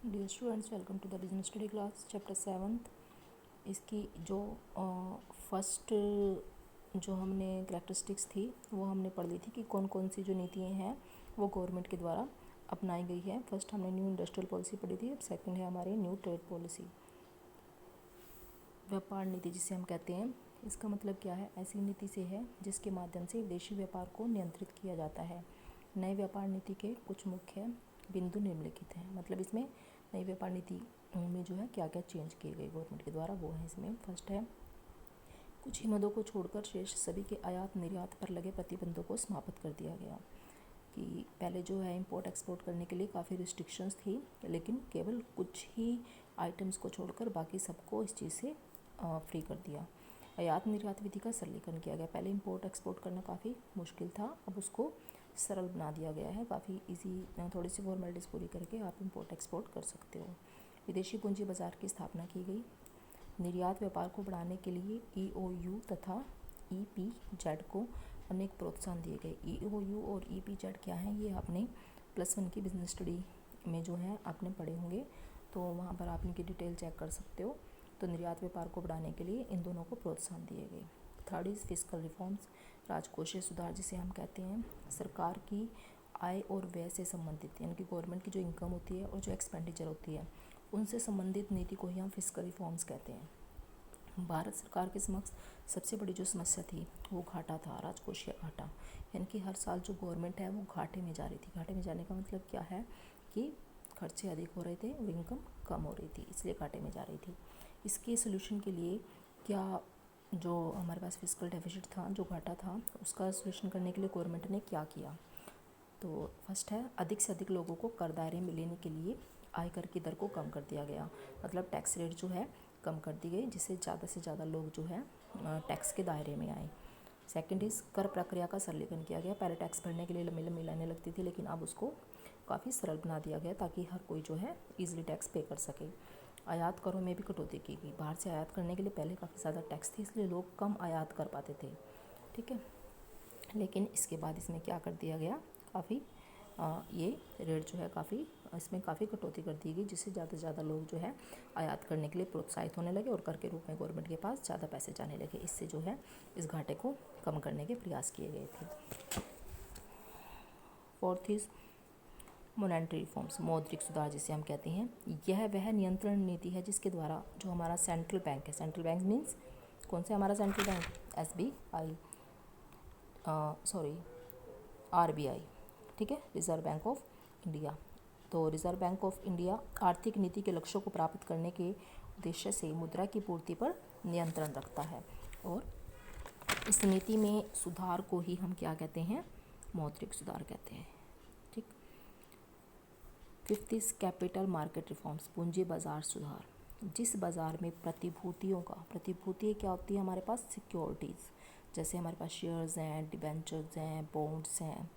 Dear students, welcome to the business study class chapter 7। इसकी जो first जो हमने करैक्टरिस्टिक्स थी वो हमने पढ़ ली थी कि कौन कौन सी जो नीतियाँ हैं वो गवर्नमेंट के द्वारा अपनाई गई है। फर्स्ट हमने न्यू इंडस्ट्रियल पॉलिसी पढ़ी थी। अब सेकंड है हमारी न्यू ट्रेड पॉलिसी। व्यापार नीति जिसे हम कहते हैं, इसका मतलब क्या है? ऐसी नीति से है जिसके माध्यम से विदेशी व्यापार को नियंत्रित किया जाता है। नई व्यापार नीति के कुछ मुख्य बिंदु निम्नलिखित हैं। मतलब इसमें नई व्यापार नीति में जो है क्या क्या चेंज किए गए गवर्नमेंट के द्वारा वो है इसमें। फर्स्ट है, कुछ ही मदों को छोड़कर शेष सभी के आयात निर्यात पर लगे प्रतिबंधों को समाप्त कर दिया गया। कि पहले जो है इंपोर्ट एक्सपोर्ट करने के लिए काफ़ी रिस्ट्रिक्शंस थी, लेकिन केवल कुछ ही आइटम्स को छोड़कर बाकी सबको इस चीज़ से फ्री कर दिया। आयात निर्यात विधि का सरलीकरण किया गया। पहले इंपोर्ट एक्सपोर्ट करना काफ़ी मुश्किल था, अब उसको सरल बना दिया गया है। काफ़ी इजी, थोड़ी सी फॉर्मेलिटीज़ पूरी करके आप इंपोर्ट एक्सपोर्ट कर सकते हो। विदेशी पूंजी बाजार की स्थापना की गई। निर्यात व्यापार को बढ़ाने के लिए EOU तथा EPZ को अनेक प्रोत्साहन दिए गए। EOU और EPZ क्या है, ये आपने +1 की बिजनेस स्टडी में जो है आपने पढ़े होंगे, तो वहाँ पर आप इनकी डिटेल चेक कर सकते हो। तो निर्यात व्यापार को बढ़ाने के लिए इन दोनों को प्रोत्साहन दिए गए। थर्ड इज़ फिस्कल रिफॉर्म्स, राजकोषीय सुधार जिसे हम कहते हैं। सरकार की आय और व्यय से संबंधित, यानी कि गवर्नमेंट की जो इनकम होती है और जो एक्सपेंडिचर होती है उनसे संबंधित नीति को ही हम फिस्कल रिफॉर्म्स कहते हैं। भारत सरकार के समक्ष सबसे बड़ी जो समस्या थी वो घाटा था, राजकोषीय घाटा। यानी कि हर साल जो गवर्नमेंट है वो घाटे में जा रही थी। घाटे में जाने का मतलब क्या है कि खर्चे अधिक हो रहे थे और इनकम कम हो रही थी, इसलिए घाटे में जा रही थी। इसके सोल्यूशन के लिए क्या, जो हमारे पास फिस्कल डेफिसिट था, जो घाटा था, उसका सोल्यूशन करने के लिए गवर्नमेंट ने क्या किया? तो फर्स्ट है, अधिक से अधिक लोगों को कर दायरे में लेने के लिए आयकर की दर को कम कर दिया गया। मतलब टैक्स रेट जो है कम कर दी गई, जिससे ज़्यादा से ज़्यादा लोग जो है टैक्स के दायरे में आए। सेकंड इज़ कर प्रक्रिया का सरलीकरण किया गया। पहले टैक्स भरने के लिए लंबी लंबी लाइनें लगती थी, लेकिन अब उसको काफ़ी सरल बना दिया गया ताकि हर कोई जो है ईजिली टैक्स पे कर सके। आयात करों में भी कटौती की गई। बाहर से आयात करने के लिए पहले काफ़ी ज़्यादा टैक्स थी, इसलिए लोग कम आयात कर पाते थे। ठीक है, लेकिन इसके बाद इसमें क्या कर दिया गया, काफ़ी ये रेट जो है काफ़ी, इसमें काफ़ी कटौती कर दी गई, जिससे ज़्यादा से ज़्यादा लोग जो है आयात करने के लिए प्रोत्साहित होने लगे और कर के रूप में गवर्नमेंट के पास ज़्यादा पैसे जाने लगे। इससे जो है इस घाटे को कम करने के प्रयास किए गए थे। फोर्थ इज़ मॉनेटरी रिफॉर्म्स, मौद्रिक सुधार जिसे हम कहते हैं। यह वह नियंत्रण नीति है जिसके द्वारा जो हमारा सेंट्रल बैंक है, सेंट्रल बैंक मीन्स कौन सा हमारा central bank? SBI, sorry RBI, ठीक है, रिज़र्व बैंक ऑफ इंडिया। तो रिज़र्व बैंक ऑफ इंडिया आर्थिक नीति के लक्ष्यों को प्राप्त करने के उद्देश्य से मुद्रा की पूर्ति पर नियंत्रण रखता है, और इस नीति में सुधार को ही हम क्या कहते हैं? मौद्रिक सुधार कहते हैं। ठीक। Fifth is capital market reforms, पूंजी बाजार सुधार। जिस बाजार में प्रतिभूतियों का, प्रतिभूति क्या होती है हमारे पास? सिक्योरिटीज़, जैसे हमारे पास शेयर्स हैं, डिबेंचर्स हैं, बॉन्ड्स हैं,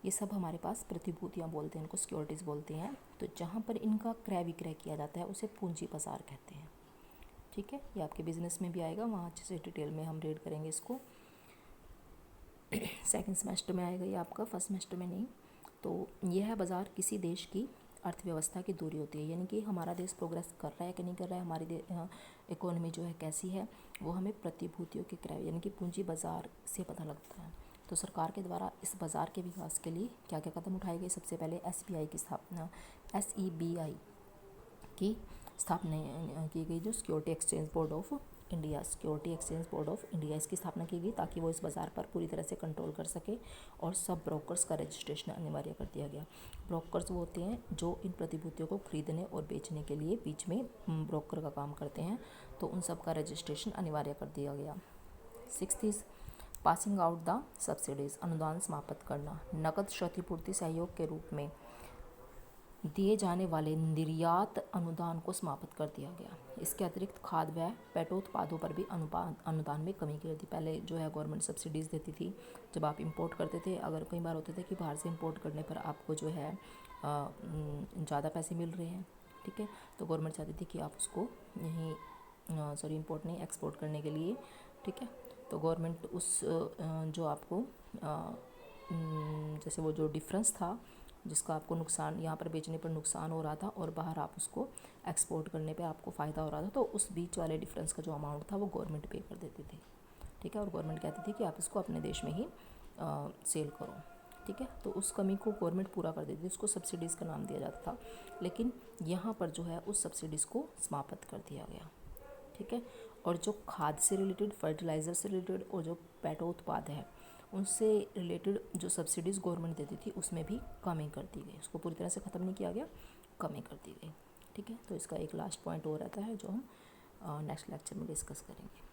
ये सब हमारे पास प्रतिभूतियाँ बोलते हैं, इनको सिक्योरिटीज़ बोलते हैं। तो जहाँ पर इनका क्रय विक्रय किया जाता है उसे पूंजी बाजार कहते हैं। ठीक है, ये आपके बिजनेस में भी आएगा, वहाँ अच्छे से डिटेल में हम रीड करेंगे इसको। सेकंड सेमेस्टर में आएगा ये आपका, फर्स्ट सेमेस्टर में नहीं। तो यह बाज़ार किसी देश की अर्थव्यवस्था की दूरी होती है, यानी कि हमारा देश प्रोग्रेस कर रहा है कि नहीं कर रहा है, हमारी इकोनॉमी जो है कैसी है, वो हमें प्रतिभूतियों के क्रय यानी कि पूंजी बाजार से पता लगता है। तो सरकार के द्वारा इस बाज़ार के विकास के लिए क्या क्या कदम उठाए गए? सबसे पहले SBI की स्थापना, SEBI की स्थापना की गई, जो security exchange board of India, security exchange board of India, इसकी स्थापना की गई ताकि वो इस बाज़ार पर पूरी तरह से कंट्रोल कर सके। और सब ब्रोकर्स का रजिस्ट्रेशन अनिवार्य कर दिया गया। ब्रोकर्स वो होते हैं जो इन प्रतिभूतियों को खरीदने और बेचने के लिए बीच में ब्रोकर का काम करते हैं, तो उन सब का रजिस्ट्रेशन अनिवार्य कर दिया गया। Sixth is passing out the subsidies, अनुदान समाप्त करना। नकद क्षतिपूर्ति सहयोग के रूप में दिए जाने वाले निर्यात अनुदान को समाप्त कर दिया गया। इसके अतिरिक्त खाद्य व पेट्रोत्पादों पर भी अनुदान में कमी की थी। पहले जो है गवर्नमेंट सब्सिडीज़ देती थी जब आप इंपोर्ट करते थे। अगर कई बार होते थे कि बाहर से इंपोर्ट करने पर आपको जो है ज़्यादा पैसे मिल रहे हैं, ठीक है, तो गवर्नमेंट चाहती थी कि आप उसको यहीं इंपोर्ट नहीं, एक्सपोर्ट करने के लिए, ठीक है, तो गवर्नमेंट उस जो आपको जैसे वो जो डिफरेंस था जिसका आपको नुकसान यहाँ पर बेचने पर नुकसान हो रहा था और बाहर आप उसको एक्सपोर्ट करने पे आपको फ़ायदा हो रहा था, तो उस बीच वाले डिफरेंस का जो अमाउंट था वो गवर्नमेंट पे कर देती थी। ठीक है, और गवर्नमेंट कहती थी कि आप इसको अपने देश में ही सेल करो। ठीक है, तो उस कमी को गवर्नमेंट पूरा कर देती थी, उसको सब्सिडीज़ का नाम दिया जाता था। लेकिन यहाँ पर जो है उस सब्सिडीज़ को समाप्त कर दिया गया। ठीक है, और जो खाद से रिलेटेड, फर्टिलाइज़र से रिलेटेड और जो पेट्रो उत्पाद है उनसे रिलेटेड जो सब्सिडीज़ गवर्नमेंट देती थी उसमें भी कमी कर दी गई, उसको पूरी तरह से ख़त्म नहीं किया गया, कमी कर दी गई। ठीक है, तो इसका एक लास्ट पॉइंट और रहता है जो हम नेक्स्ट लेक्चर में डिस्कस करेंगे।